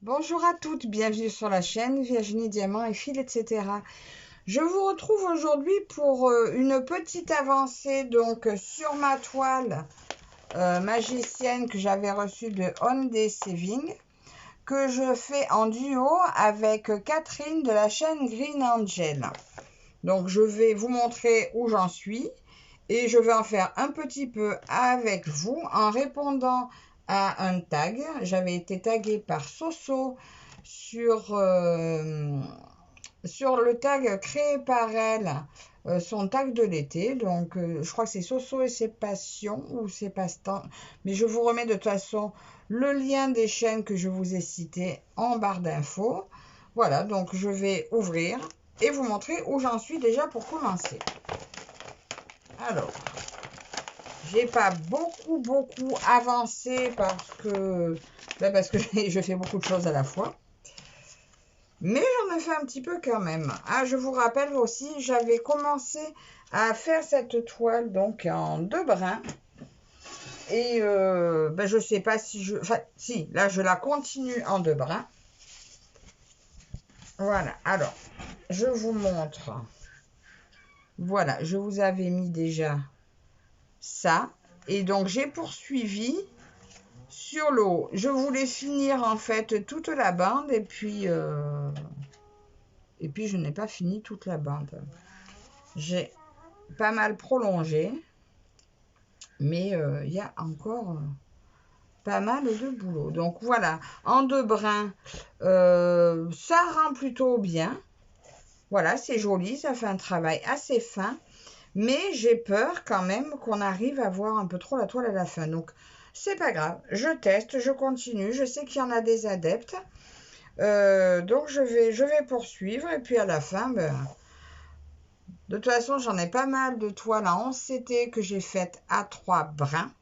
Bonjour à toutes, bienvenue sur la chaîne Virginie Diamant et Fil, etc. Je vous retrouve aujourd'hui pour une petite avancée donc sur ma toile magicienne que j'avais reçue de On Day Saving, que je fais en duo avec Catherine de la chaîne Green Angel. Donc je vais vous montrer où j'en suis et je vais en faire un petit peu avec vous en répondant à un tag. J'avais été taguée par Soso sur le tag créé par elle, son tag de l'été. Donc je crois que c'est Soso et ses passions ou ses passe-temps. Mais je vous remets de toute façon le lien des chaînes que je vous ai citées en barre d'infos. Voilà, donc je vais ouvrir et vous montrer où j'en suis déjà pour commencer. Alors, j'ai pas beaucoup avancé parce que je fais beaucoup de choses à la fois. Mais j'en ai fait un petit peu quand même. Ah, je vous rappelle aussi, j'avais commencé à faire cette toile donc en 2 brins. Et je sais pas si je... Enfin, si, là je la continue en 2 brins. Voilà, alors, je vous montre. Voilà, je vous avais mis déjà ça. Et donc, j'ai poursuivi sur le haut. Je voulais finir en fait toute la bande et puis je n'ai pas fini toute la bande. J'ai pas mal prolongé, mais il y a encore pas mal de boulot. Donc voilà, en 2 brins, ça rend plutôt bien. Voilà, c'est joli, ça fait un travail assez fin. Mais j'ai peur quand même qu'on arrive à voir un peu trop la toile à la fin. Donc, c'est pas grave. Je teste, je continue. Je sais qu'il y en a des adeptes. Donc, je vais poursuivre. Et puis, à la fin, de toute façon, j'en ai pas mal de toiles en 11 CT que j'ai faites à 3 brins.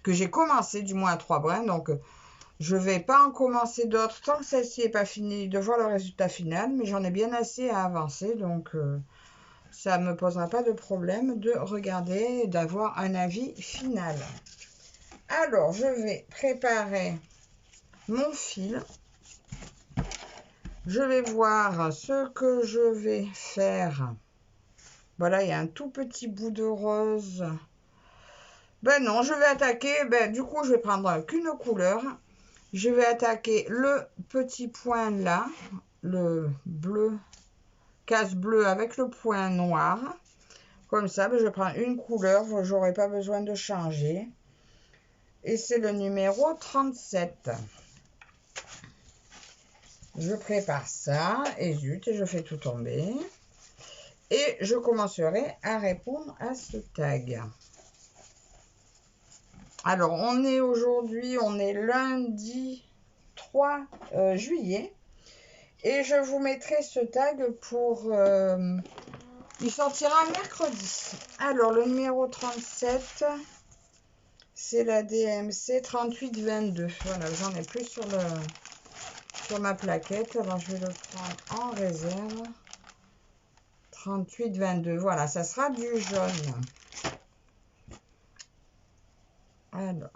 Que j'ai commencé, du moins, à 3 brins. Donc, je vais pas en commencer d'autres tant que celle-ci n'est pas finie de voir le résultat final. Mais j'en ai bien assez à avancer. Donc... ça ne me posera pas de problème de regarder et d'avoir un avis final. Alors, je vais préparer mon fil. Je vais voir ce que je vais faire. Voilà, il y a un tout petit bout de rose. Ben non, je vais attaquer. Du coup, je vais prendre qu'une couleur. Je vais attaquer le petit point là, le bleu, casse bleu avec le point noir. Comme ça, je prends une couleur, je n'aurai pas besoin de changer. Et c'est le numéro 37. Je prépare ça, et zut, et je fais tout tomber. Et je commencerai à répondre à ce tag. Alors, on est lundi 3 juillet. Et je vous mettrai ce tag pour... il sortira mercredi. Alors, le numéro 37... c'est la DMC 3822. Voilà, j'en ai plus sur ma plaquette. Alors, je vais le prendre en réserve. 3822. Voilà, ça sera du jaune. Alors,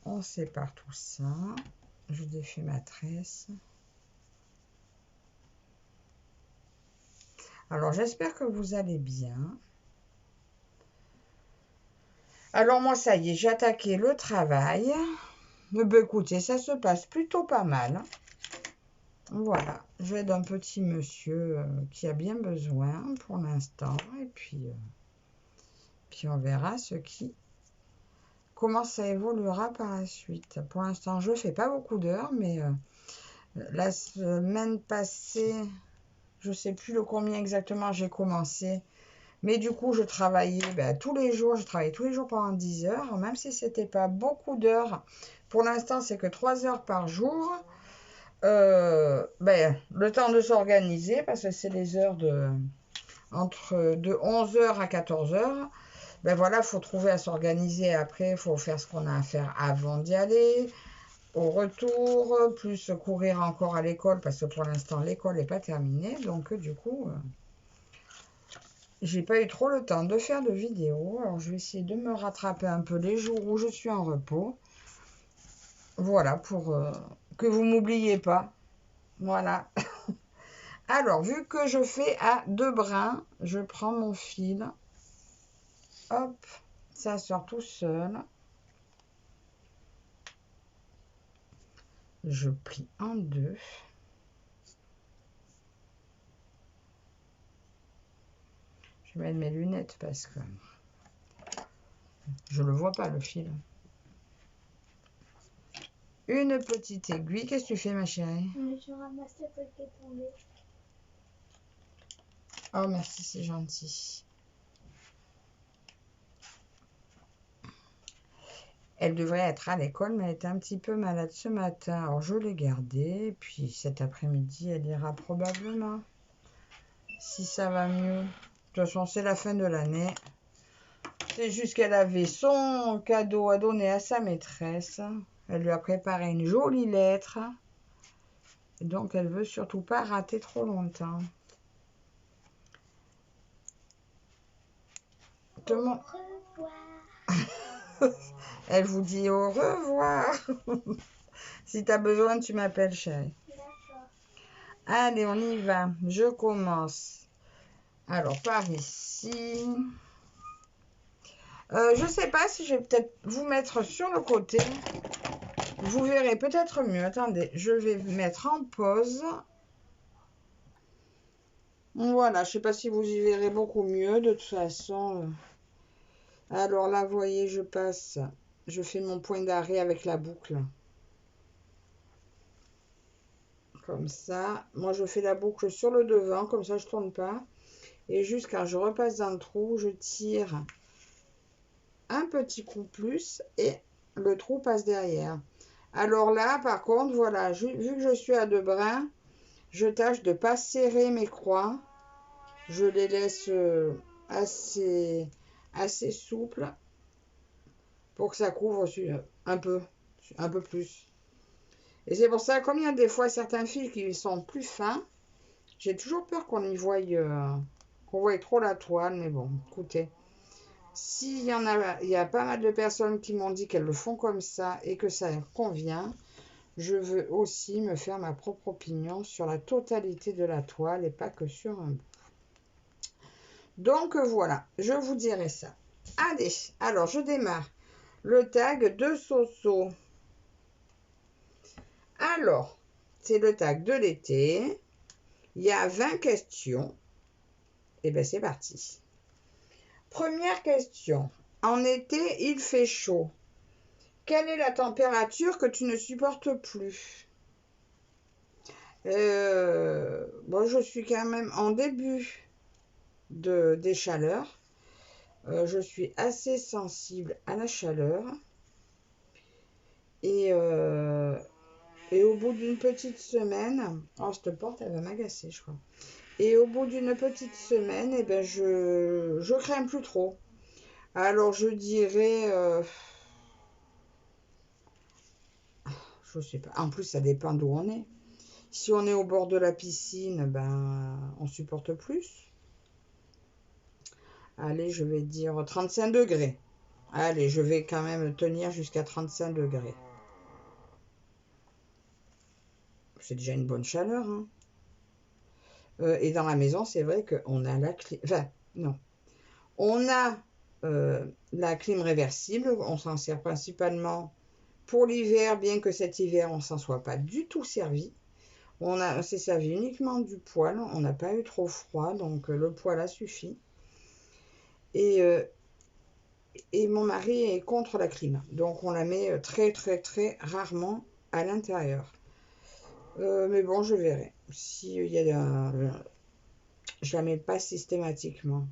on sépare tout ça. Je défais ma tresse. Alors, j'espère que vous allez bien. Alors, moi, ça y est, j'ai attaqué le travail. Mais écoutez, ça se passe plutôt pas mal. Voilà, j'aide un petit monsieur qui a bien besoin pour l'instant. Et puis on verra comment ça évoluera par la suite. Pour l'instant, je ne fais pas beaucoup d'heures, mais la semaine passée, je ne sais plus combien exactement j'ai commencé. Mais du coup, je travaillais tous les jours. Je travaillais tous les jours pendant 10 heures, même si ce n'était pas beaucoup d'heures. Pour l'instant, c'est que 3 heures par jour. Le temps de s'organiser, parce que c'est les heures de 11 heures à 14 heures. Voilà, il faut trouver à s'organiser après, il faut faire ce qu'on a à faire avant d'y aller, au retour, plus courir encore à l'école, parce que pour l'instant, l'école n'est pas terminée. Donc, du coup, j'ai pas eu trop le temps de faire de vidéos. Alors, je vais essayer de me rattraper un peu les jours où je suis en repos. Voilà, pour que vous m'oubliez pas. Voilà. Alors, vu que je fais à 2 brins, je prends mon fil. Hop, ça sort tout seul. Je plie en 2. Je vais mettre mes lunettes parce que je ne le vois pas, le fil. Une petite aiguille. Qu'est-ce que tu fais, ma chérie? Je ramasse la feuille qui est tombée. Oh, merci, c'est gentil. Elle devrait être à l'école, mais elle était un petit peu malade ce matin. Alors, je l'ai gardée. Puis, cet après-midi, elle ira probablement. Si ça va mieux. De toute façon, c'est la fin de l'année. C'est juste qu'elle avait son cadeau à donner à sa maîtresse. Elle lui a préparé une jolie lettre. Donc, elle veut surtout pas rater trop longtemps. Tout le monde... Au revoir. Elle vous dit au revoir. Si tu as besoin, tu m'appelles, chérie. D'accord. Allez, on y va. Je commence. Alors, par ici. Je sais pas si je vais peut-être vous mettre sur le côté. Vous verrez peut-être mieux. Attendez, je vais mettre en pause. Voilà, je sais pas si vous y verrez beaucoup mieux. De toute façon... Alors là, vous voyez, je passe. Je fais mon point d'arrêt avec la boucle. Comme ça. Moi, je fais la boucle sur le devant. Comme ça, je tourne pas. Et juste quand je repasse dans le trou, je tire un petit coup plus et le trou passe derrière. Alors là, par contre, voilà, vu que je suis à 2 brins, je tâche de ne pas serrer mes croix. Je les laisse assez souples pour que ça couvre un peu plus. Et c'est pour ça, comme il y a des fois certains fils qui sont plus fins, j'ai toujours peur qu'on voie trop la toile, mais bon, écoutez. S'il y en a, il y a pas mal de personnes qui m'ont dit qu'elles le font comme ça et que ça leur convient, je veux aussi me faire ma propre opinion sur la totalité de la toile et pas que sur un bout. Donc voilà, je vous dirai ça. Allez, alors je démarre le tag de Soso. Alors, c'est le tag de l'été. Il y a 20 questions. Et bien c'est parti. Première question. En été, il fait chaud. Quelle est la température que tu ne supportes plus? Bon, je suis quand même en début des chaleurs. Je suis assez sensible à la chaleur. Et au bout d'une petite semaine... Oh, cette porte, elle va m'agacer, je crois. Et au bout d'une petite semaine, eh ben, je crains plus trop. Alors, je dirais... je sais pas. En plus, ça dépend d'où on est. Si on est au bord de la piscine, ben, on supporte plus. Allez, je vais dire 35 degrés. Allez, je vais quand même tenir jusqu'à 35 degrés. C'est déjà une bonne chaleur. Hein. Et dans la maison, c'est vrai qu'on a la clim. Enfin, non. On a la clim réversible. On s'en sert principalement pour l'hiver, bien que cet hiver, on ne s'en soit pas du tout servi. On s'est servi uniquement du poêle. On n'a pas eu trop froid, donc le poêle a suffi. Et mon mari est contre la clim. Donc on la met très très très rarement à l'intérieur. Mais bon, je verrai. Si il y a je la mets pas systématiquement.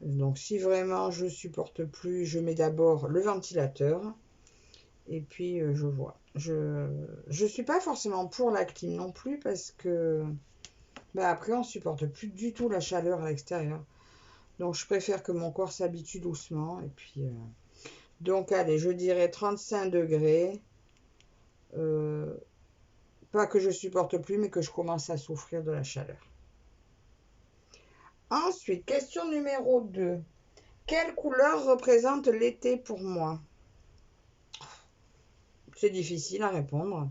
Donc si vraiment je supporte plus, je mets d'abord le ventilateur. Et puis je vois. Je suis pas forcément pour la clim non plus parce que après on supporte plus du tout la chaleur à l'extérieur. Donc je préfère que mon corps s'habitue doucement. Et puis donc allez, je dirais 35 degrés. Pas que je supporte plus, mais que je commence à souffrir de la chaleur. Ensuite, question numéro 2. Quelle couleur représente l'été pour moi? C'est difficile à répondre.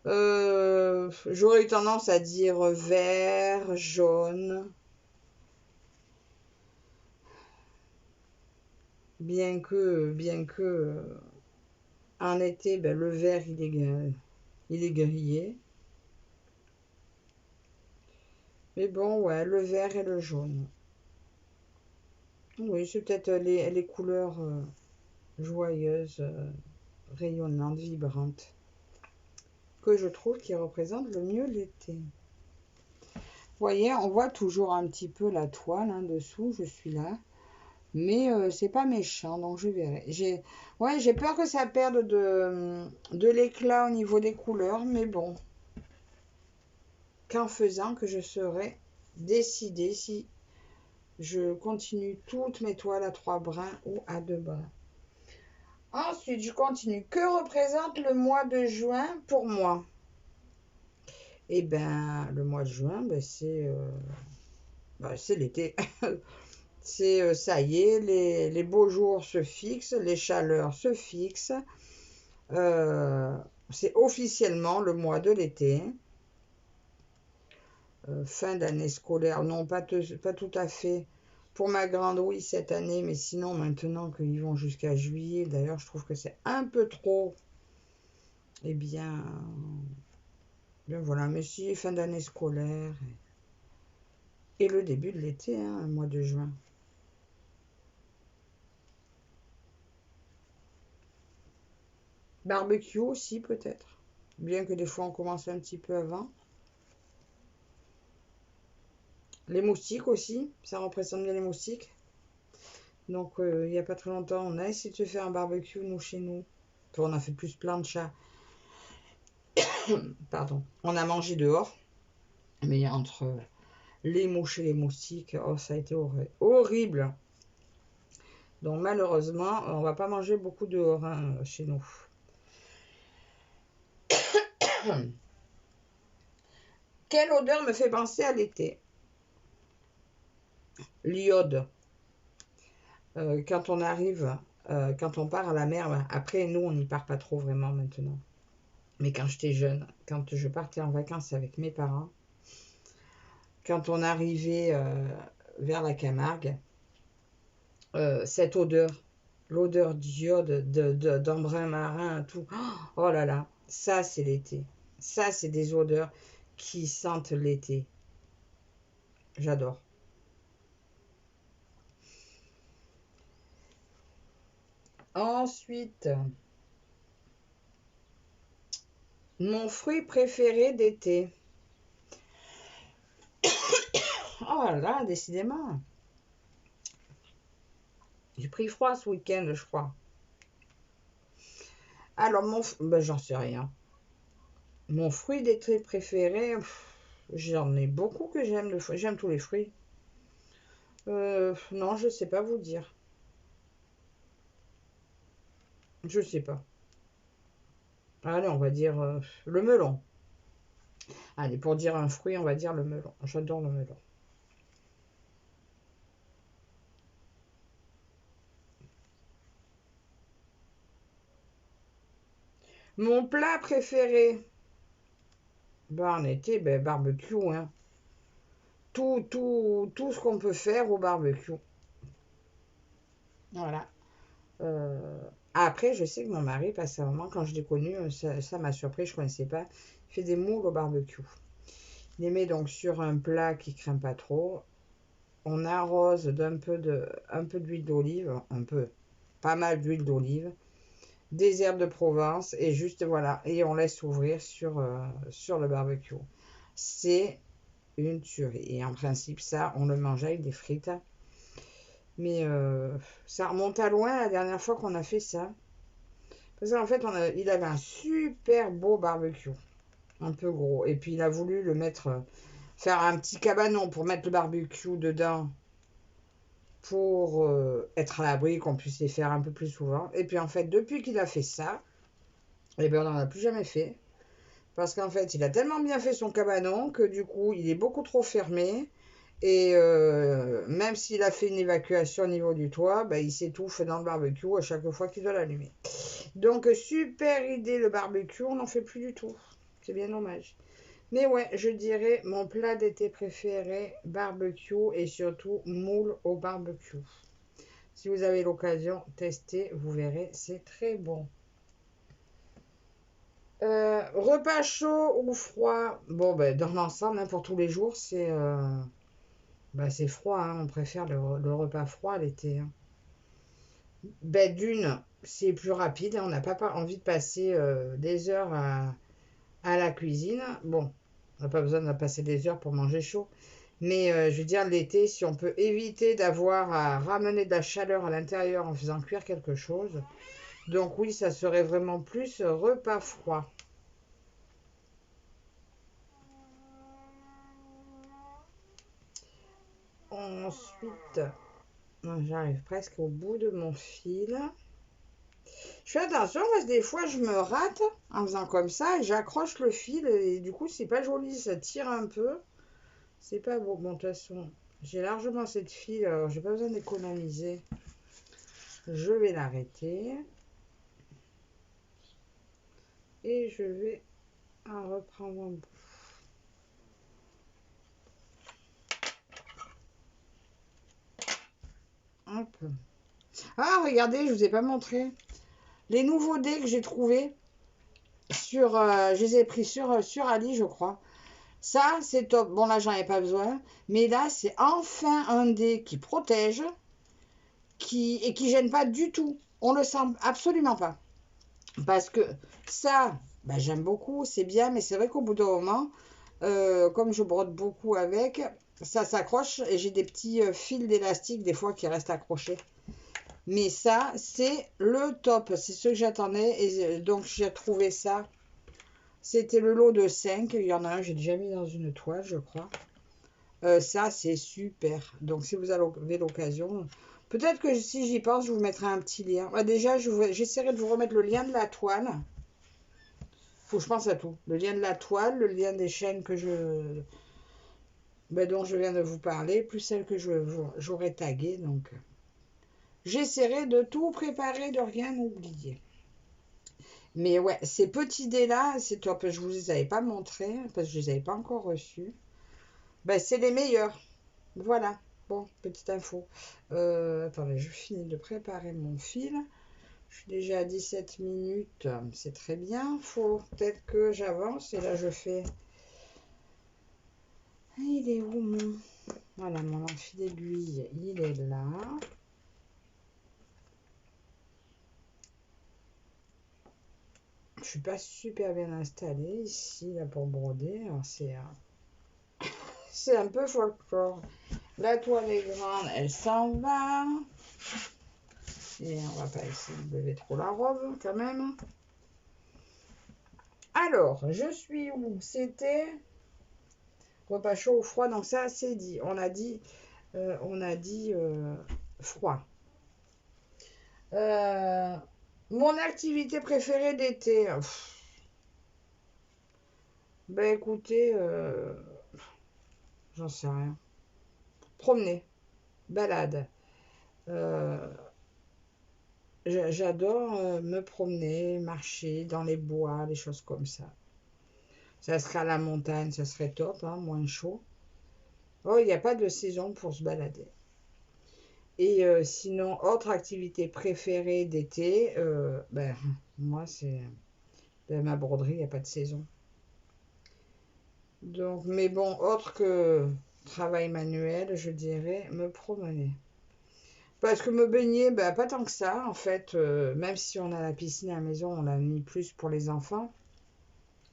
J'aurais eu tendance à dire vert, jaune. Bien que en été, ben, le vert, il est grillé. Mais bon, ouais, le vert et le jaune. Oui, c'est peut-être les couleurs joyeuses, rayonnantes, vibrantes, que je trouve qui représentent le mieux l'été. Vous voyez, on voit toujours un petit peu la toile en dessous, je suis là. Mais c'est pas méchant, donc je verrai. J'ai peur que ça perde de l'éclat au niveau des couleurs, mais bon, qu'en faisant que je serai décidée si je continue toutes mes toiles à 3 brins ou à 2 brins. Ensuite, je continue. Que représente le mois de juin pour moi? Eh bien, le mois de juin, ben, c'est l'été. C'est ça y est, les beaux jours se fixent, les chaleurs se fixent. C'est officiellement le mois de l'été. Fin d'année scolaire, non, pas tout à fait. Pour ma grande, oui, cette année, mais sinon, maintenant qu'ils vont jusqu'à juillet, d'ailleurs, je trouve que c'est un peu trop. Eh bien voilà, mais si, fin d'année scolaire et le début de l'été, hein, le mois de juin. Barbecue aussi, peut-être. Bien que des fois, on commence un petit peu avant. Les moustiques aussi, ça représente bien les moustiques. Donc, il n'y a pas très longtemps, on a essayé de se faire un barbecue, nous, chez nous. Enfin, on a fait plus plein de chats. Pardon. On a mangé dehors. Mais entre les mouches et les moustiques, oh, ça a été horrible. Donc, malheureusement, on va pas manger beaucoup dehors hein, chez nous. Quelle odeur me fait penser à l'été? L'iode. Quand on arrive, quand on part à la mer, après, nous, on n'y part pas trop vraiment maintenant. Mais quand j'étais jeune, quand je partais en vacances avec mes parents, quand on arrivait vers la Camargue, cette odeur, l'odeur d'iode, d'embrun marin, tout, oh là là, ça c'est l'été. Ça c'est des odeurs qui sentent l'été. J'adore. Ensuite, mon fruit préféré d'été. Oh là là, décidément. J'ai pris froid ce week-end, je crois. Alors, ben, j'en sais rien. Mon fruit d'été préféré, j'en ai beaucoup que j'aime. J'aime tous les fruits. Non, je sais pas vous dire. Je sais pas. Allez, on va dire le melon. Allez, pour dire un fruit, on va dire le melon. J'adore le melon. Mon plat préféré, ben, en été, ben, barbecue. Hein. Tout ce qu'on peut faire au barbecue. Voilà. Après, je sais que mon mari, passe un moment, quand je l'ai connu, ça m'a surpris, je ne connaissais pas. Il fait des moules au barbecue. Il les met donc sur un plat qui ne craint pas trop. On arrose un peu d'huile d'olive, pas mal d'huile d'olive, des herbes de Provence et juste voilà, et on laisse ouvrir sur le barbecue. C'est une tuerie. Et en principe, ça, on le mange avec des frites. Mais ça remonte à loin la dernière fois qu'on a fait ça. Parce qu'en fait, il avait un super beau barbecue. Un peu gros. Et puis il a voulu faire un petit cabanon pour mettre le barbecue dedans. Pour être à l'abri, qu'on puisse les faire un peu plus souvent. Et puis en fait, depuis qu'il a fait ça, eh ben, on n'en a plus jamais fait. Parce qu'en fait, il a tellement bien fait son cabanon que du coup, il est beaucoup trop fermé. Et même s'il a fait une évacuation au niveau du toit, ben, il s'étouffe dans le barbecue à chaque fois qu'il doit l'allumer. Donc, super idée le barbecue, on n'en fait plus du tout. C'est bien dommage. Mais ouais, je dirais mon plat d'été préféré, barbecue et surtout moule au barbecue. Si vous avez l'occasion, testez, vous verrez, c'est très bon. Repas chaud ou froid? Bon, ben, dans l'ensemble, hein, pour tous les jours, c'est froid. Hein, on préfère le repas froid l'été. Hein. Ben, d'une, c'est plus rapide. Hein, on n'a pas envie de passer des heures à la cuisine. Bon, on n'a pas besoin de passer des heures pour manger chaud. Mais je veux dire, l'été, si on peut éviter d'avoir à ramener de la chaleur à l'intérieur en faisant cuire quelque chose. Donc oui, ça serait vraiment plus repas froid. Ensuite, j'arrive presque au bout de mon fil. Je fais attention parce que des fois je me rate en faisant comme ça et j'accroche le fil et du coup c'est pas joli, ça tire un peu. C'est pas beau. Bon, de toute façon, j'ai largement cette fil, alors j'ai pas besoin d'économiser. Je vais l'arrêter et je vais en reprendre un bout. Hop. Ah, regardez, je vous ai pas montré. Les nouveaux dés que j'ai trouvés je les ai pris sur Ali, je crois. Ça, c'est top. Bon, là, j'en ai pas besoin. Mais là, c'est enfin un dé qui protège et qui gêne pas du tout. On le sent absolument pas. Parce que ça, j'aime beaucoup, c'est bien. Mais c'est vrai qu'au bout d'un moment, comme je brode beaucoup avec, ça s'accroche et j'ai des petits fils d'élastique des fois qui restent accrochés. Mais ça, c'est le top. C'est ce que j'attendais. Et donc, j'ai trouvé ça. C'était le lot de 5. Il y en a un, j'ai déjà mis dans une toile, je crois. Ça, c'est super. Donc, si vous avez l'occasion, peut-être que si j'y pense, je vous mettrai un petit lien. Déjà, j'essaierai de vous remettre le lien de la toile. Faut que je pense à tout. Le lien de la toile, le lien des chaînes dont je viens de vous parler, plus celles que j'aurais taguées. Donc, j'essaierai de tout préparer, de rien oublier. Mais ouais, ces petits dés-là, c'est top. Je ne vous les avais pas montrés parce que je ne les avais pas encore reçus. C'est les meilleurs. Voilà. Bon, petite info. Attendez, je finis de préparer mon fil. Je suis déjà à 17 minutes. C'est très bien. Faut peut-être que j'avance. Et là, je fais... Il est où mon... Voilà, mon enfil d'aiguille. Il est là. Je suis pas super bien installée ici, là, pour broder. Alors, c'est un peu folklore. La toile est grande, elle s'en va. Et on va pas essayer de lever trop la robe, quand même. Alors, je suis où? C'était repas chaud ou froid, donc ça c'est dit. On a dit froid. Mon activité préférée d'été. Écoutez, j'en sais rien. Promener, balade. J'adore me promener, marcher dans les bois, des choses comme ça. Ça serait à la montagne, ça serait top, hein, moins chaud. Oh, il n'y a pas de saison pour se balader. Et sinon, autre activité préférée d'été, moi, c'est ma broderie, il n'y a pas de saison. Donc, mais bon, autre que travail manuel, je dirais me promener. Parce que me baigner, pas tant que ça, en fait, même si on a la piscine à la maison, on l'a mis plus pour les enfants.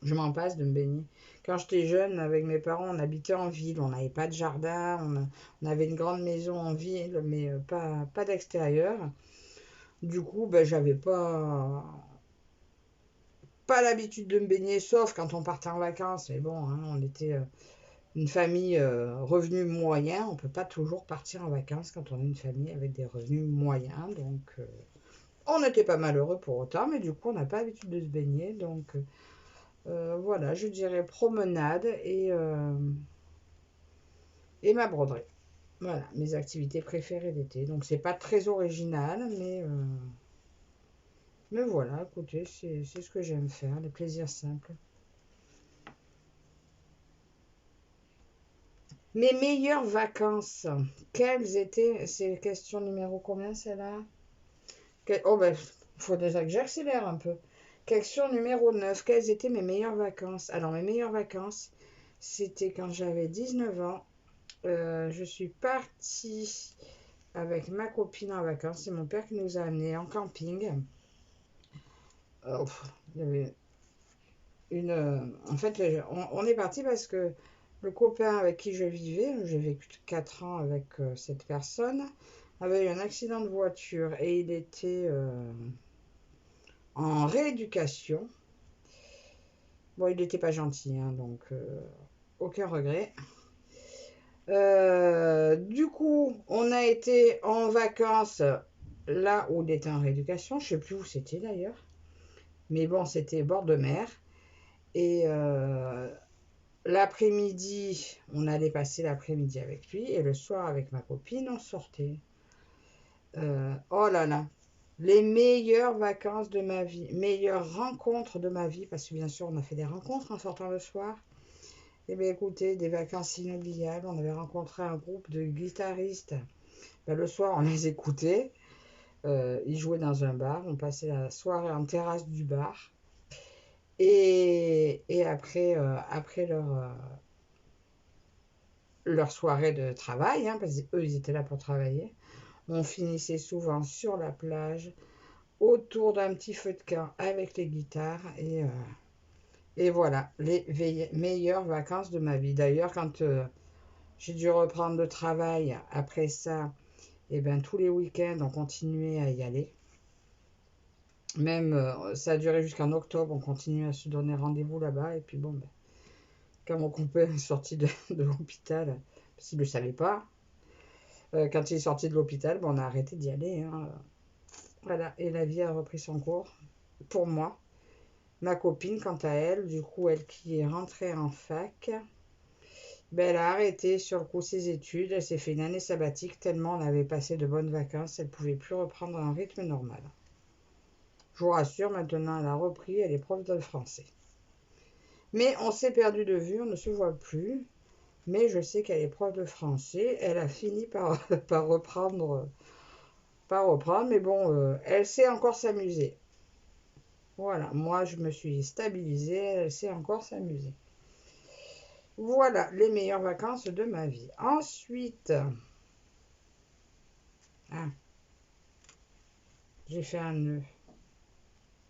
Je m'en passe de me baigner. Quand j'étais jeune, avec mes parents, on habitait en ville. On n'avait pas de jardin. On avait une grande maison en ville, mais pas d'extérieur. Du coup, j'avais pas l'habitude de me baigner, sauf quand on partait en vacances. Mais bon, hein, on était une famille revenus moyens. On ne peut pas toujours partir en vacances quand on est une famille avec des revenus moyens. Donc, on n'était pas malheureux pour autant, mais du coup, on n'a pas l'habitude de se baigner. Donc, voilà, je dirais promenade et ma broderie. Voilà, mes activités préférées d'été. Donc, c'est pas très original, mais voilà, écoutez, c'est ce que j'aime faire, les plaisirs simples. Mes meilleures vacances, quelles étaient, c'est question numéro combien celle-là? Oh ben, faut déjà que j'accélère un peu. Question numéro 9, quelles étaient mes meilleures vacances? Alors, mes meilleures vacances, c'était quand j'avais 19 ans. Je suis partie avec ma copine en vacances. C'est mon père qui nous a amenés en camping. Il y avait en fait, on est parti parce que le copain avec qui je vivais, j'ai vécu 4 ans avec cette personne, avait eu un accident de voiture et il était en rééducation. Bon, il n'était pas gentil, hein, donc aucun regret. Du coup, on a été en vacances là où il était en rééducation. Je ne sais plus où c'était d'ailleurs. Mais bon, c'était bord de mer. Et l'après-midi, on allait passer l'après-midi avec lui. Et le soir, avec ma copine, on sortait. Oh là là, les meilleures vacances de ma vie, meilleures rencontres de ma vie, parce que bien sûr, on a fait des rencontres en sortant le soir. Eh bien, écoutez, des vacances inoubliables. On avait rencontré un groupe de guitaristes. Ben, le soir, on les écoutait. Ils jouaient dans un bar. On passait la soirée en terrasse du bar. Et après, après leur soirée de travail, hein, parce qu'eux, ils étaient là pour travailler, on finissait souvent sur la plage, autour d'un petit feu de camp avec les guitares. Et voilà, les meilleures vacances de ma vie. D'ailleurs, quand j'ai dû reprendre le travail après ça, et ben tous les week-ends, on continuait à y aller. Même, ça a duré jusqu'en octobre, on continuait à se donner rendez-vous là-bas. Et puis bon, ben, quand mon compère est sorti de l'hôpital, parce qu'il ne le savait pas, quand il est sorti de l'hôpital, ben, on a arrêté d'y aller. Hein. Voilà, et la vie a repris son cours pour moi. Ma copine, quant à elle, du coup, elle qui est rentrée en fac, ben, elle a arrêté sur le coup ses études. Elle s'est fait une année sabbatique tellement on avait passé de bonnes vacances, elle ne pouvait plus reprendre un rythme normal. Je vous rassure, maintenant elle a repris, elle est prof de français. Mais on s'est perdu de vue, on ne se voit plus. Mais je sais qu'elle est prof de français. Elle a fini par reprendre, mais bon, elle sait encore s'amuser. Voilà, moi je me suis stabilisée, elle sait encore s'amuser. Voilà les meilleures vacances de ma vie. Ensuite, ah, j'ai fait un nœud.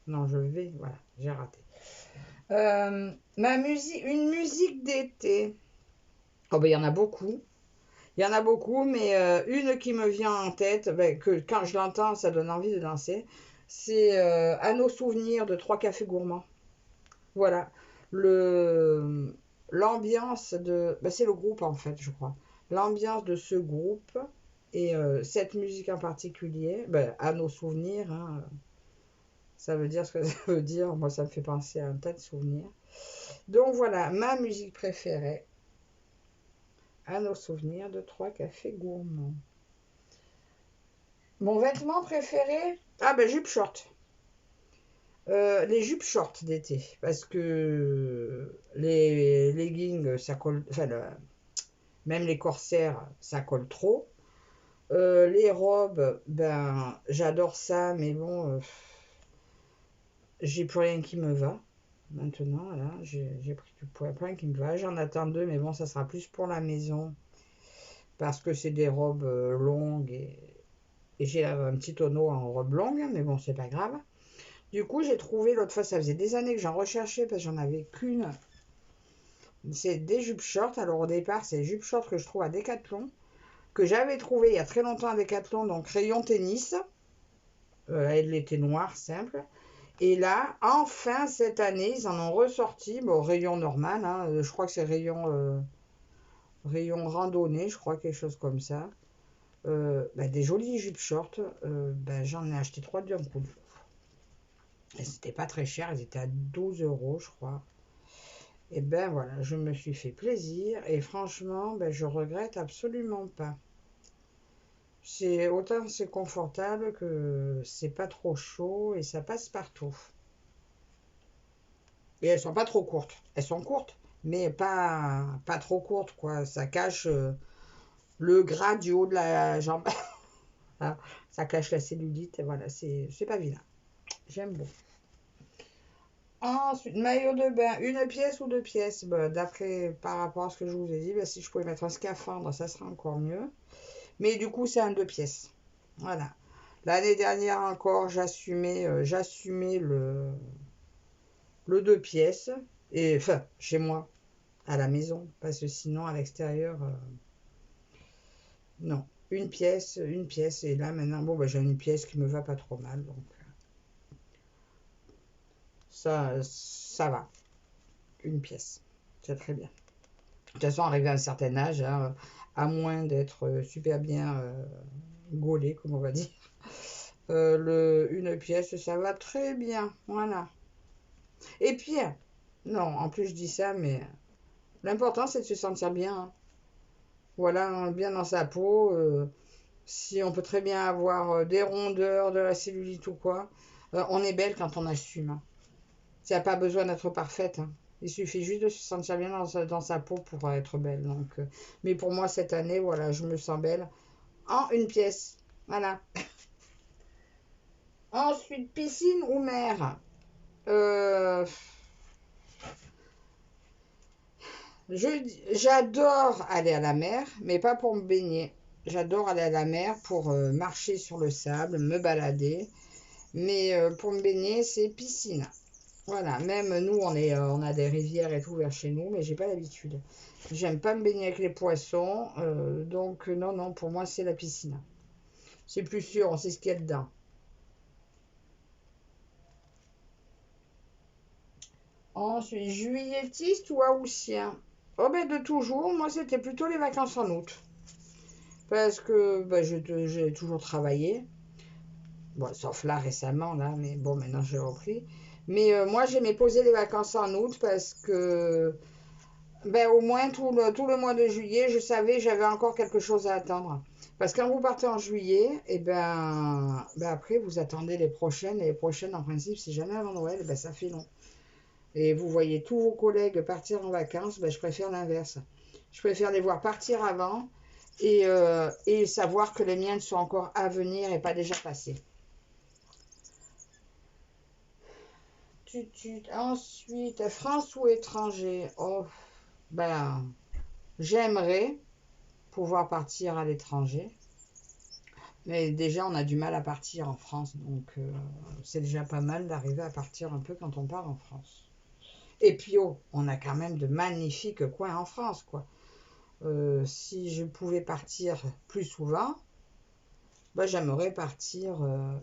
Non, voilà, j'ai raté. Une musique d'été. Oh ben il y en a beaucoup. Il y en a beaucoup, mais une qui me vient en tête, ben, que quand je l'entends, ça donne envie de danser, c'est À nos souvenirs de Trois Cafés Gourmands. Voilà. L'ambiance de. Ben, c'est le groupe en fait, je crois. L'ambiance de ce groupe et cette musique en particulier, ben, À nos souvenirs, hein, ça veut dire ce que ça veut dire. Moi, ça me fait penser à un tas de souvenirs. Donc voilà, ma musique préférée. À nos souvenirs de Trois Cafés Gourmands. Mon vêtement préféré? Ah ben jupe short. Les jupes short d'été. Parce que les leggings, ça colle. Enfin, même les corsaires, ça colle trop. Les robes, ben j'adore ça, mais bon, j'ai plus rien qui me va. Maintenant, là, j'ai pris du poids, plein qui me va. J'en attends deux, mais bon, ça sera plus pour la maison. Parce que c'est des robes longues et j'ai un petit tonneau en robe longue, mais bon, c'est pas grave. Du coup, j'ai trouvé l'autre fois, ça faisait des années que j'en recherchais parce que j'en avais qu'une. C'est des jupes shorts. Alors au départ, c'est les jupes shorts que je trouve à Decathlon, que j'avais trouvé il y a très longtemps à Decathlon, donc rayon tennis. Elle était noire, simple. Et là, enfin cette année, ils en ont ressorti, bon, rayon normal, hein, je crois que c'est rayon randonnée, je crois, quelque chose comme ça. Des jolies jupes shorts, j'en ai acheté 3 d'un coup. Et c'était pas très cher, ils étaient à 12 euros, je crois. Et ben voilà, je me suis fait plaisir et franchement, ben, je regrette absolument pas. C'est autant c'est confortable que c'est pas trop chaud et ça passe partout. Et elles sont pas trop courtes. Elles sont courtes, mais pas trop courtes, quoi. Ça cache le gras du haut de la jambe. Ah, ça cache la cellulite. Et voilà, c'est pas vilain. J'aime beaucoup. Ensuite, maillot de bain, une pièce ou deux pièces. Bah, d'après, par rapport à ce que je vous ai dit, bah, si je pouvais mettre un scaphandre, ça serait encore mieux. Mais du coup, c'est un deux pièces. Voilà. L'année dernière encore, j'assumais le deux pièces. Et enfin, chez moi, à la maison. Parce que sinon, à l'extérieur, non. Une pièce. Et là, maintenant, bon, bah, j'ai une pièce qui me va pas trop mal. Donc, ça va. Une pièce. C'est très bien. De toute façon, arrivé à un certain âge, hein, à moins d'être super bien gaulé, comme on va dire, une pièce, ça va très bien. Voilà. Et puis, non, en plus je dis ça, mais l'important c'est de se sentir bien. Hein. Voilà, bien dans sa peau. Si on peut très bien avoir des rondeurs, de la cellulite ou quoi, on est belle quand on assume. Hein. Il n'y a pas besoin d'être parfaite. Hein. Il suffit juste de se sentir bien dans sa peau pour être belle. Donc, mais pour moi, cette année, voilà, je me sens belle en une pièce. Voilà. Ensuite, piscine ou mer. Euh, J'adore aller à la mer, mais pas pour me baigner. J'adore aller à la mer pour marcher sur le sable, me balader. Mais pour me baigner, c'est piscine. Voilà, même nous, on a des rivières et tout vers chez nous, mais j'ai pas l'habitude. J'aime pas me baigner avec les poissons, donc non, non, pour moi, c'est la piscine. C'est plus sûr, on sait ce qu'il y a dedans. Ensuite, juilletiste ou haussien? Oh ben de toujours, moi c'était plutôt les vacances en août. Parce que ben, j'ai toujours travaillé. Bon, sauf là récemment, là, mais bon, maintenant j'ai repris. Mais moi j'aimais poser les vacances en août parce que ben, au moins tout le mois de juillet, je savais j'avais encore quelque chose à attendre. Parce que quand vous partez en juillet, et ben après vous attendez les prochaines. Et les prochaines, en principe, si jamais avant Noël, ben, ça fait long. Et vous voyez tous vos collègues partir en vacances, ben, je préfère l'inverse. Je préfère les voir partir avant et savoir que les miennes sont encore à venir et pas déjà passées. Ensuite, France ou étranger? Oh, ben, j'aimerais pouvoir partir à l'étranger. Mais déjà, on a du mal à partir en France. Donc, c'est déjà pas mal d'arriver à partir un peu quand on part en France. Et puis, oh, on a quand même de magnifiques coins en France, quoi. Si je pouvais partir plus souvent, bah, j'aimerais partir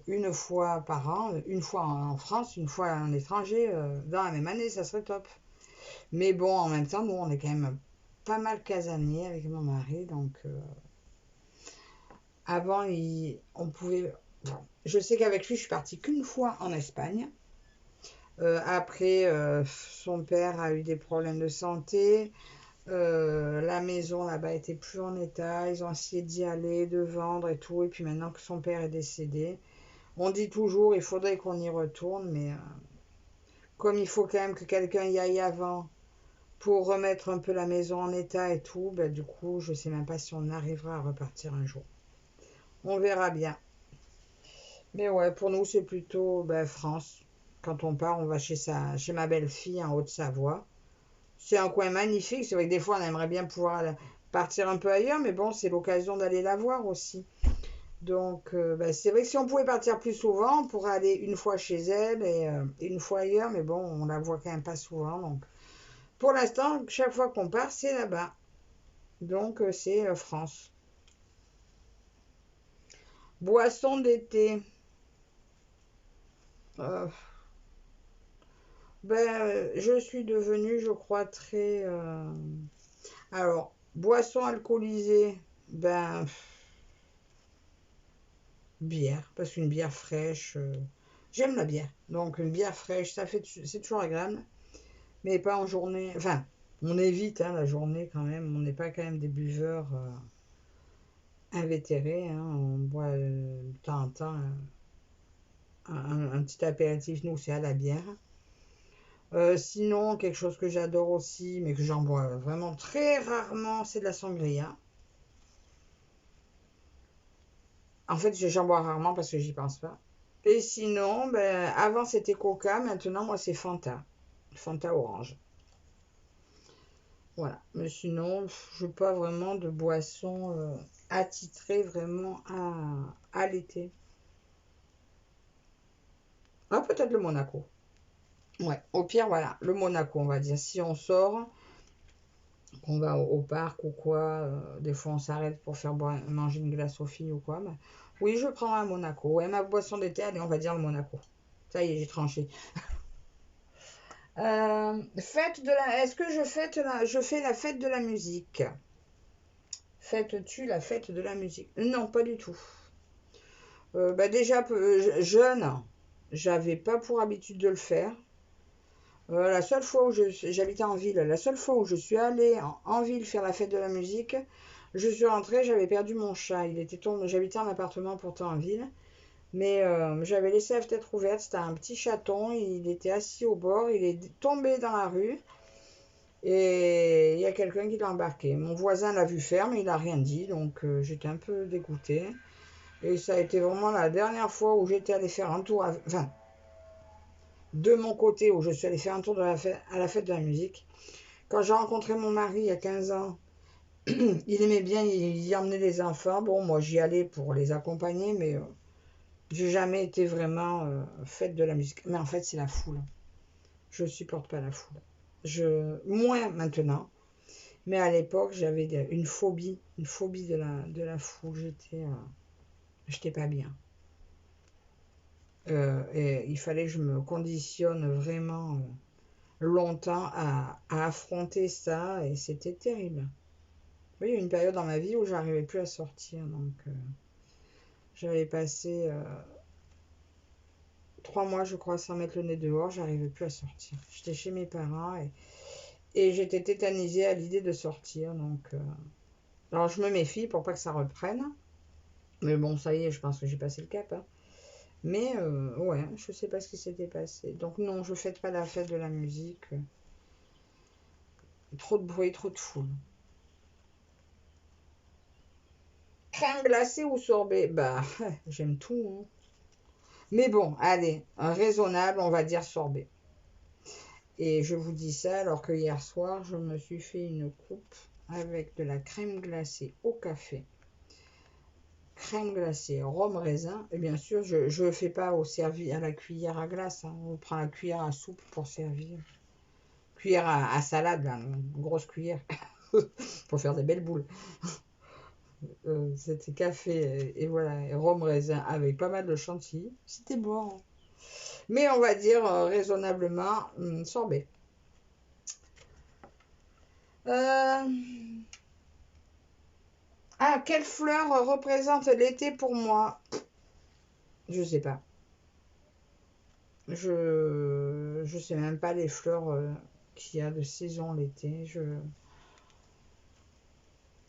une fois par an, une fois en France, une fois en étranger, dans la même année, ça serait top. Mais bon, en même temps, nous, on est quand même pas mal casaniers avec mon mari, donc avant, on pouvait... Bon, je sais qu'avec lui, je suis partie qu'une fois en Espagne. Après, son père a eu des problèmes de santé. La maison là-bas était plus en état. Ils ont essayé d'y aller, de vendre et tout. Et puis maintenant que son père est décédé, on dit toujours il faudrait qu'on y retourne, mais comme il faut quand même que quelqu'un y aille avant pour remettre un peu la maison en état et tout, ben, du coup, je sais même pas si on arrivera à repartir un jour. On verra bien. Mais ouais, pour nous, c'est plutôt ben, France. Quand on part, on va chez ma belle-fille en Haute-Savoie. C'est un coin magnifique. C'est vrai que des fois, on aimerait bien pouvoir partir un peu ailleurs, mais bon, c'est l'occasion d'aller la voir aussi. Donc, ben, c'est vrai que si on pouvait partir plus souvent, on pourrait aller une fois chez elle et une fois ailleurs, mais bon, on la voit quand même pas souvent. Donc, pour l'instant, chaque fois qu'on part, c'est là-bas. Donc, c'est France. Boisson d'été. Euh, je suis devenue, je crois, très... Alors, boisson alcoolisée, ben, bière, parce qu'une bière fraîche, j'aime la bière. Donc, une bière fraîche, c'est toujours agréable. mais pas en journée. Enfin, on évite hein, la journée quand même. On n'est pas quand même des buveurs invétérés. Hein. On boit de temps en temps un petit apéritif. Nous, c'est à la bière. Sinon, quelque chose que j'adore aussi, mais que j'en bois vraiment très rarement, c'est de la sangria. En fait, j'en bois rarement parce que j'y pense pas. Et sinon, ben, avant c'était Coca, maintenant moi c'est Fanta. Fanta orange. Voilà. Mais sinon, je n'ai pas vraiment de boisson attitrée vraiment à l'été. Ah, peut-être le Monaco. Ouais, au pire, voilà, le Monaco, on va dire. Si on sort, qu'on va au parc ou quoi, des fois on s'arrête pour faire manger une glace aux filles ou quoi. Bah, oui, je prends un Monaco. Ouais, ma boisson d'été, allez, on va dire le Monaco. Ça y est, j'ai tranché. Fête de la. Est-ce que je fais la fête de la musique? Fêtes-tu la fête de la musique? Non, pas du tout. Bah déjà, jeune, j'avais pas pour habitude de le faire. La seule fois où j'habitais en ville, la seule fois où je suis allée en ville faire la fête de la musique, je suis rentrée, j'avais perdu mon chat. J'habitais en appartement pourtant en ville, mais j'avais laissé la fenêtre ouverte. C'était un petit chaton, il était assis au bord, il est tombé dans la rue et il y a quelqu'un qui l'a embarqué. Mon voisin l'a vu faire, mais il n'a rien dit, donc j'étais un peu dégoûtée. Et ça a été vraiment la dernière fois où j'étais allée faire un tour, enfin, de mon côté, où je suis allée faire un tour à la fête de la musique. Quand j'ai rencontré mon mari il y a 15 ans, il aimait bien y emmener les enfants. Bon, moi j'y allais pour les accompagner, mais j'ai jamais été vraiment fête de la musique. Mais en fait, c'est la foule. Je supporte pas la foule. Moins maintenant. Mais à l'époque, j'avais une phobie de la foule. J'étais pas bien. Et il fallait que je me conditionne vraiment longtemps à affronter ça, et c'était terrible. Oui, il y a eu une période dans ma vie où j'arrivais plus à sortir, donc j'avais passé 3 mois, je crois, sans mettre le nez dehors, j'arrivais plus à sortir. J'étais chez mes parents et j'étais tétanisée à l'idée de sortir, donc alors je me méfie pour pas que ça reprenne, mais bon, ça y est, je pense que j'ai passé le cap, hein. Mais ouais, je sais pas ce qui s'était passé. Donc non, je fête pas la fête de la musique. Trop de bruit, trop de foule. Crème glacée ou sorbet? Bah, j'aime tout, hein. Mais bon, allez, un raisonnable, on va dire sorbet. Et je vous dis ça alors que hier soir, je me suis fait une coupe avec de la crème glacée au café. Crème glacée, rhum raisin. Et bien sûr, je ne fais pas à la cuillère à glace, hein. On prend la cuillère à soupe pour servir. Cuillère à salade, là, une grosse cuillère. Pour faire des belles boules. C'était café et voilà, et rhum raisin avec pas mal de chantilly. C'était bon. Mais on va dire raisonnablement sorbet. Euh, Ah, quelle fleur représente l'été pour moi? Je sais pas. Je sais même pas les fleurs qu'il y a de saison l'été.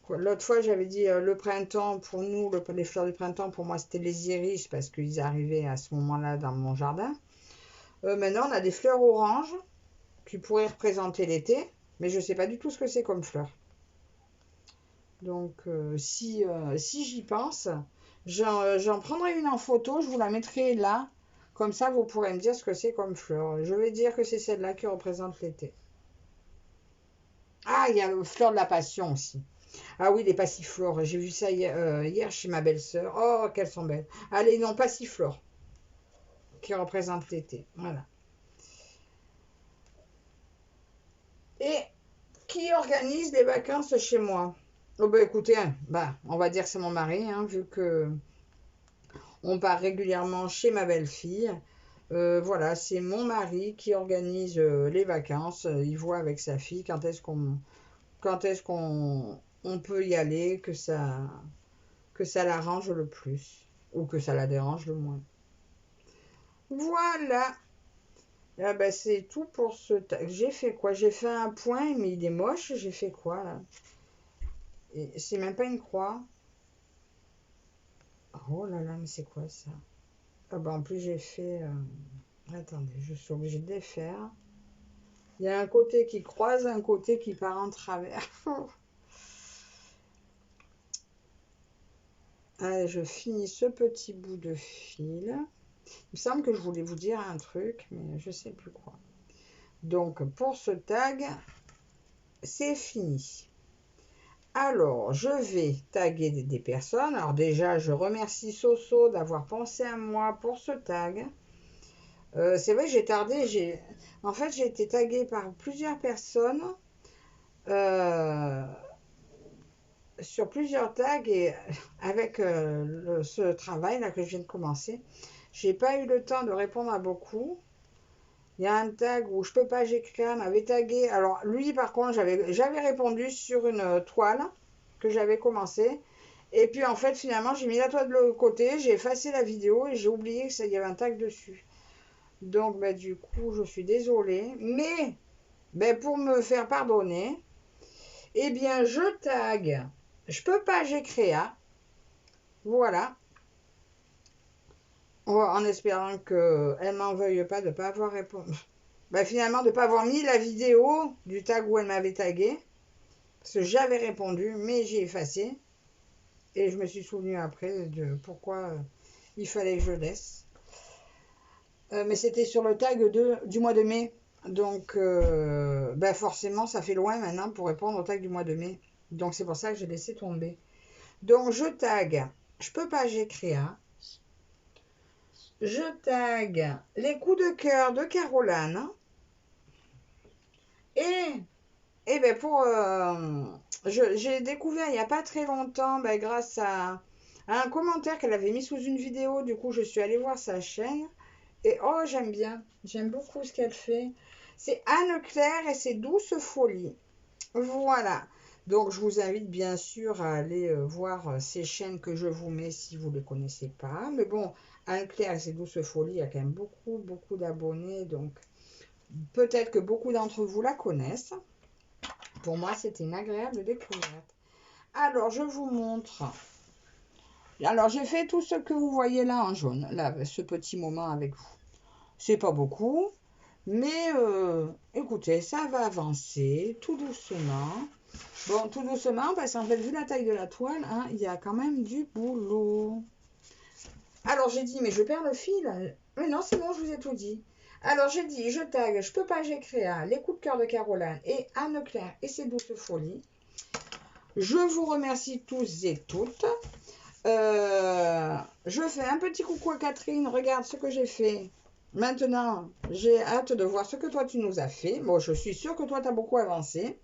L'autre fois, j'avais dit le printemps, pour nous, les fleurs du printemps, pour moi, c'était les iris parce qu'ils arrivaient à ce moment-là dans mon jardin. Maintenant, on a des fleurs oranges qui pourraient représenter l'été, mais je ne sais pas du tout ce que c'est comme fleur. Donc, si j'y pense, j'en prendrai une en photo, je vous la mettrai là. Comme ça, vous pourrez me dire ce que c'est comme fleur. Je vais dire que c'est celle-là qui représente l'été. Ah, il y a le fleur de la passion aussi. Ah oui, les passiflores. J'ai vu ça hier chez ma belle-sœur. Oh, qu'elles sont belles. Allez, non, passiflores, qui représente l'été. Voilà. Et qui organise les vacances chez moi? Oh, bah écoutez, hein, bah, on va dire que c'est mon mari, hein, vu que on part régulièrement chez ma belle-fille. Voilà, c'est mon mari qui organise les vacances. Il voit avec sa fille quand est-ce qu'on on peut y aller, que ça l'arrange le plus ou que ça la dérange le moins. Voilà. Ah ben, c'est tout pour ce tag. J'ai fait quoi? J'ai fait un point, mais il est moche. J'ai fait quoi là? C'est même pas une croix. Oh là là, mais c'est quoi ça? Ah ben, en plus, j'ai fait. Attendez, je suis obligée de les faire. Il y a un côté qui croise, un côté qui part en travers. Allez, je finis ce petit bout de fil. Il me semble que je voulais vous dire un truc, mais je sais plus quoi. Donc, pour ce tag, c'est fini. Alors, je vais taguer des personnes. Alors déjà, je remercie Soso d'avoir pensé à moi pour ce tag. C'est vrai que j'ai tardé. En fait, j'ai été taguée par plusieurs personnes sur plusieurs tags et avec ce travail-là que je viens de commencer, j'ai pas eu le temps de répondre à beaucoup. Il y a un tag où je peux pas, j'écris, m'avait tagué. Alors lui, par contre, j'avais répondu sur une toile que j'avais commencé. Et puis en fait, finalement, j'ai mis la toile de l'autre côté, j'ai effacé la vidéo et j'ai oublié qu'il y avait un tag dessus. Donc, bah, du coup, je suis désolée. Mais, bah, pour me faire pardonner, eh bien, je tag. Je peux pas, j'ai créé. Voilà. En espérant qu'elle m'en veuille pas de ne pas avoir répondu. Bah, finalement, de ne pas avoir mis la vidéo du tag où elle m'avait tagué. Parce que j'avais répondu, mais j'ai effacé. Et je me suis souvenu après de pourquoi il fallait que je laisse. Mais c'était sur le tag du mois de mai. Donc, bah forcément, ça fait loin maintenant pour répondre au tag du mois de mai. Donc, c'est pour ça que j'ai laissé tomber. Donc, je tag. Je peux pas, j'écris. Je tag les coups de cœur de Caroline. Et ben j'ai découvert il n'y a pas très longtemps, ben, grâce à un commentaire qu'elle avait mis sous une vidéo. Du coup, je suis allée voir sa chaîne. Et oh, j'aime bien. J'aime beaucoup ce qu'elle fait. C'est Anne-Claire et ses douces folies. Voilà. Donc, je vous invite bien sûr à aller voir ces chaînes que je vous mets si vous ne les connaissez pas. Mais bon, Anne-Claire et ses douces folies, il y a quand même beaucoup, beaucoup d'abonnés. Donc, peut-être que beaucoup d'entre vous la connaissent. Pour moi, c'était une agréable découverte. Alors, je vous montre. Alors, j'ai fait tout ce que vous voyez là en jaune, là, ce petit moment avec vous. C'est pas beaucoup, mais écoutez, ça va avancer tout doucement. Bon, tout doucement, parce qu'en fait, vu la taille de la toile, hein, il y a quand même du boulot. Alors, j'ai dit, mais je perds le fil. Mais non, c'est bon, je vous ai tout dit. Alors, j'ai dit, je tag, je peux pas, j'ai créé les coups de cœur de Caroline et Anne-Claire et ses douces folies. Je vous remercie tous et toutes. Je fais un petit coucou à Catherine. Regarde ce que j'ai fait. Maintenant, j'ai hâte de voir ce que toi tu nous as fait. Bon, je suis sûre que toi tu as beaucoup avancé.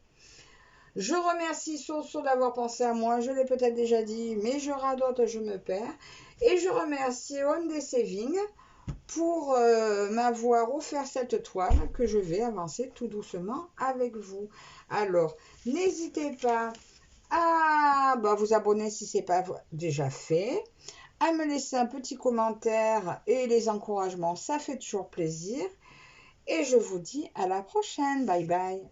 Je remercie Soso d'avoir pensé à moi. Je l'ai peut-être déjà dit, mais je radote, je me perds. Et je remercie On des Saving pour m'avoir offert cette toile que je vais avancer tout doucement avec vous. Alors, n'hésitez pas à vous abonner si ce n'est pas déjà fait, à me laisser un petit commentaire et les encouragements, ça fait toujours plaisir. Et je vous dis à la prochaine. Bye bye.